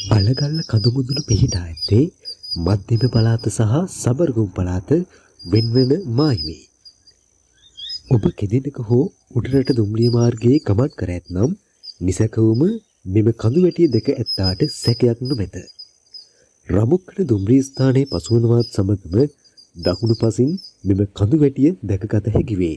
අලගල්ල කඳුමුදුන පිහිටා ඇත්තේ මධ්‍යම පළාත සහ සබරගම් පළාත වෙන්වන මායිමේ. ඔබ කෙදිනක හෝ උඩරට දුම්රිය මාර්ගයේ ගමන් කර ඇතනම් නිසකවම මෙම කඳු වැටිය දෙක ඇත්තාට සැකයක් නොමැත. රමුක්කඩ දුම්රිය ස්ථානයේ පසුවනවත් සමගම දකුණු පසින් මෙම කඳු වැටිය දැකගත හැකි වේ.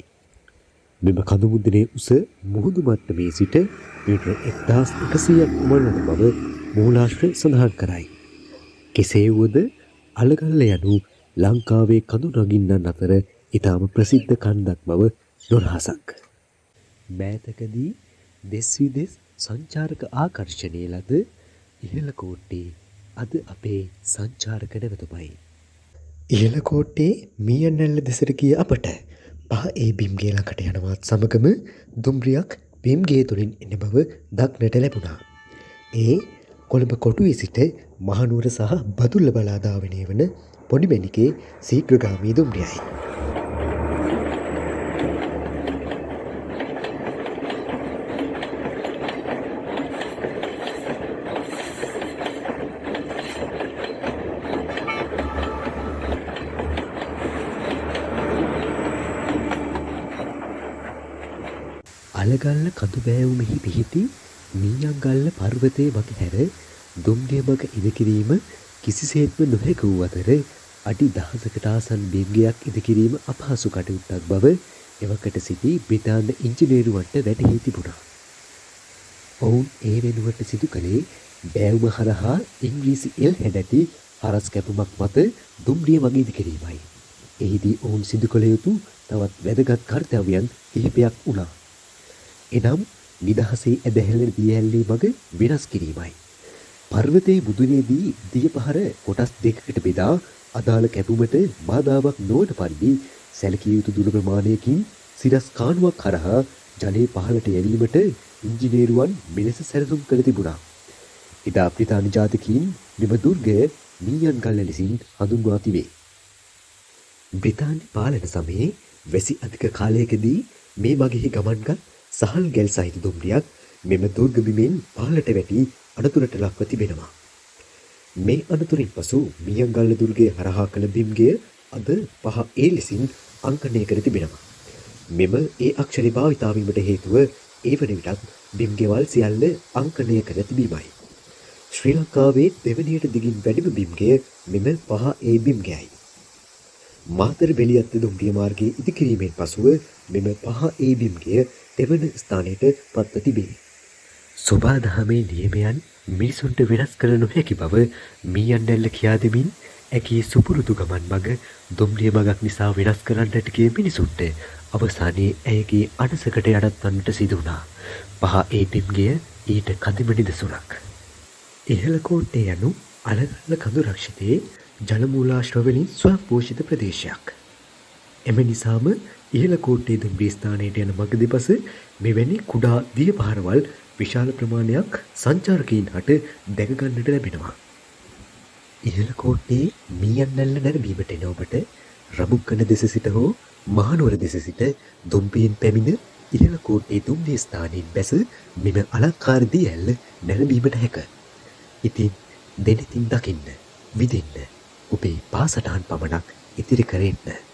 මෙම කඳුමුදුනේ උස මුහුදු මට්ටමේ සිට මීටර 1100ක් උමන්වන බව මූලාශ්‍ර සඳහන් කරයි. කෙසේ වුවද අලගල්ල යනු ලංකාවේ කඳු නගින්නන් අතර ඉතාම ප්‍රසිද්ධ කන්දක් බව නොරහසක්. මෑතකදී දෙස් විදෙස් සංචාරක ආකර්ෂණයේ ලද ඉහළ කෝට්ටේ අද අපේ සංචාරක නැවතුමයි. ඉහළ කෝට්ටේ මීයන්නැල්ල දෙසට ගිය අපට පහ ඒ බිම්ගේ ළඟට යනවත් සමගම දුම්රියක් බිම්ගේ තුළින් එන බව දක්නට ලැබුණා. ඒ කොළඹ කොටුවේ සිට මහනුවර සහ බදුල්ල බලාධාවනය වන පොඩිමැණිකේ සීඝ්‍රගාමී දුම්රියයි. අලගල්ල කඳු බෑවුමෙහි පිහිටි මීයන්ගල්ල පර්වතයේ වගේ හැර දුම්රිය මග ඉදිකිරීම කිසිසේත්ම නොහැක වූ අතර අඩි 10කට ආසන්න බිම්ගයක් ඉදිකිරීම අපහසු කටයුත්තක් බව එවකට සිටි බ්‍රිතාන්‍ය ඉංජිනේරුවන්ට වැටහි තිබුණා. ඔවුන් ඒ වෙනුවට සිදු කළේ බෑවුම හරහා ඉංග්‍රීසි එල් හැඩැති හරස් කැපුමක් මත දුම්රිය මග ඉදිකිරීමයි. එහිදී ඔවුන් සිදු කළ යුතු තවත් වැදගත් කර්තව්‍යයන් කිහිපයක් වුණා. එනම් නිදහසේ ඇදහැළෙන දියඇල්ලේ මග වෙනස් කිරීමයි. පර්වතයේ මුදුනේදී දිය පහර කොටස් දෙකකට බෙදා අදාළ කැපුමට බාධාවක් නොවන පරිදි සැලකිය යුතු දුර ප්‍රමාණයකින් සිරස් කාණුවක් හරහා ජලය පහළට යැවීමට ඉංජිනේරුවන් මෙලෙස සැලසුම් කළ තිබුණා. එදා බ්‍රිතාන්‍ය ජාතිකයින් මෙම දුර්ගය මීයන්ගල්ල ලෙසින් හඳුන්වා තිබේ. බ්‍රිතාන්‍ය පාලන සමයේ වැසි අධික කාලයකදී මේ මගෙහි ගමන්ගත් සහල් ගැල් සහිත දුම්රියක් මෙම දුර්ග බිමෙන් පහළට වැටි අනතුරට ලක්ව තිබෙනවා. මේ අනතුරින් පසු මීයන්ගල්ල දුර්ගය හරහා කළ බිම්ගය අද 5A ලෙසින් අංකණය කර තිබෙනවා. මෙම ඒ අක්ෂරය භාවිතා වීමට හේතුව ඒ වන විටත් බිම්ගෙවල් සියල්ල අංකණය කර තිබීමයි. ශ්‍රී ලංකාවේ දෙවැනියට දිගින් වැඩිම බිම්ගය මෙම 5A බිම්ගයයි. මාතර බෙලියත්ත දුම්රිය මාර්ගයේ ඉදිකිරීමෙන් පසුව මෙම 5A බිම්ගය දෙවන ස්ථානයට පත්ව තිබේ. සෝබාදහමේ නියමයන් මිනිසුන්ට වෙනස් කළ නොහැකි බව මීයන්දැල්ල කියා දෙමින් ඇගේ සුපුරුදු ගමන් මඟ දුම්රිය මගක් නිසා වෙනස් කරන්නට ගිය මිනිසුන්ට අවසානයේ ඇයගේ අනසකට යටත්වන්නට සිදු වුණා. 5A බිම්ගය ඊට කදිම නිදසුනක්. ඉහළ කෝට්ටේ යනු අලගල්ල කඳු රක්ෂිතයේ ජලමූලාශ්‍ර වලින් ස්වයංපෝෂිත ප්‍රදේශයක්. එම නිසාම ඉහළ කෝට්ටේ දුම්රිය ස්ථානයට යන මඟ දෙපස මෙවැනි කුඩා දිය පාරවල් විශාල ප්‍රමාණයක් සංචාරකයින් හට දැක ගන්නට ලැබෙනවා. ඉහළ කෝට්ටේ මීයන්දැල්ල නැරඹීමට එන ඔබට රඹුක්කන දෙස සිට හෝ මහනුවර දෙස සිට දුම්රියෙන් පැමිණ ඉහළ කෝට්ටේ දුම්රිය ස්ථානයෙන් බැස මෙම අලංකාර දිය ඇල්ල නැරඹීමට හැක. ඉතින් දෙනෙතින් දකින්න, විඳින්න ඔබේ පාසටහන් පමණක් ඉතිරි කරෙන්න.